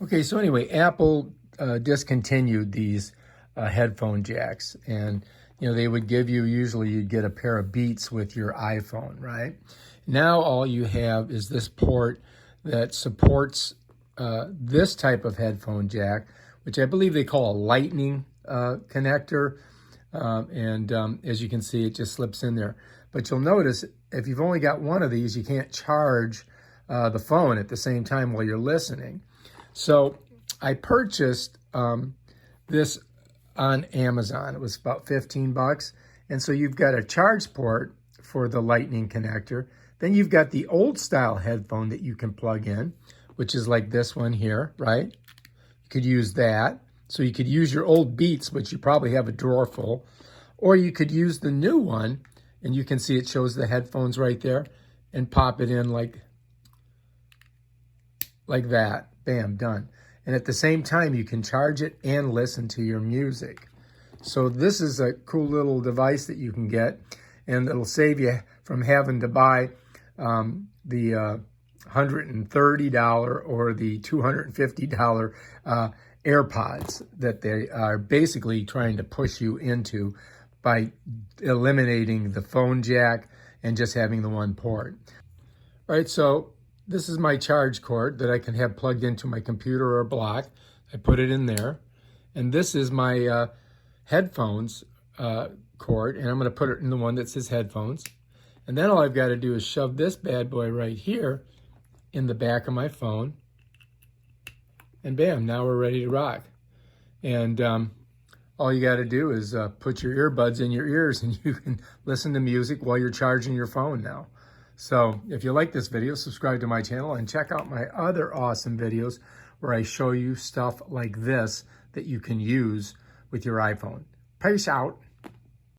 Okay, so anyway, Apple discontinued these headphone jacks, and they would give you, usually you'd get a pair of Beats with your iPhone, right? Now all you have is this port that supports this type of headphone jack, which I believe they call a lightning connector, and as you can see, it just slips in there. But you'll notice if you've only got one of these, you can't charge the phone at the same time while you're listening. So I purchased this on Amazon. It was about 15 bucks. And so you've got a charge port for the lightning connector. Then you've got the old style headphone that you can plug in, which is like this one here, right? You could use that. So you could use your old Beats, which you probably have a drawer full, or you could use the new one, and you can see it shows the headphones right there, and pop it in like that. Bam, done. And at the same time, you can charge it and listen to your music. So this is a cool little device that you can get, and it'll save you from having to buy the $130 or the $250 AirPods that they are basically trying to push you into by eliminating the phone jack and just having the one port. All right, so this is my charge cord that I can have plugged into my computer or block. I put it in there. And this is my headphones cord, and I'm going to put it in the one that says headphones. And then all I've got to do is shove this bad boy right here in the back of my phone. And bam, now we're ready to rock. And all you got to do is put your earbuds in your ears, and you can listen to music while you're charging your phone now. So if you like this video, subscribe to my channel and check out my other awesome videos where I show you stuff like this that you can use with your iPhone. Peace out.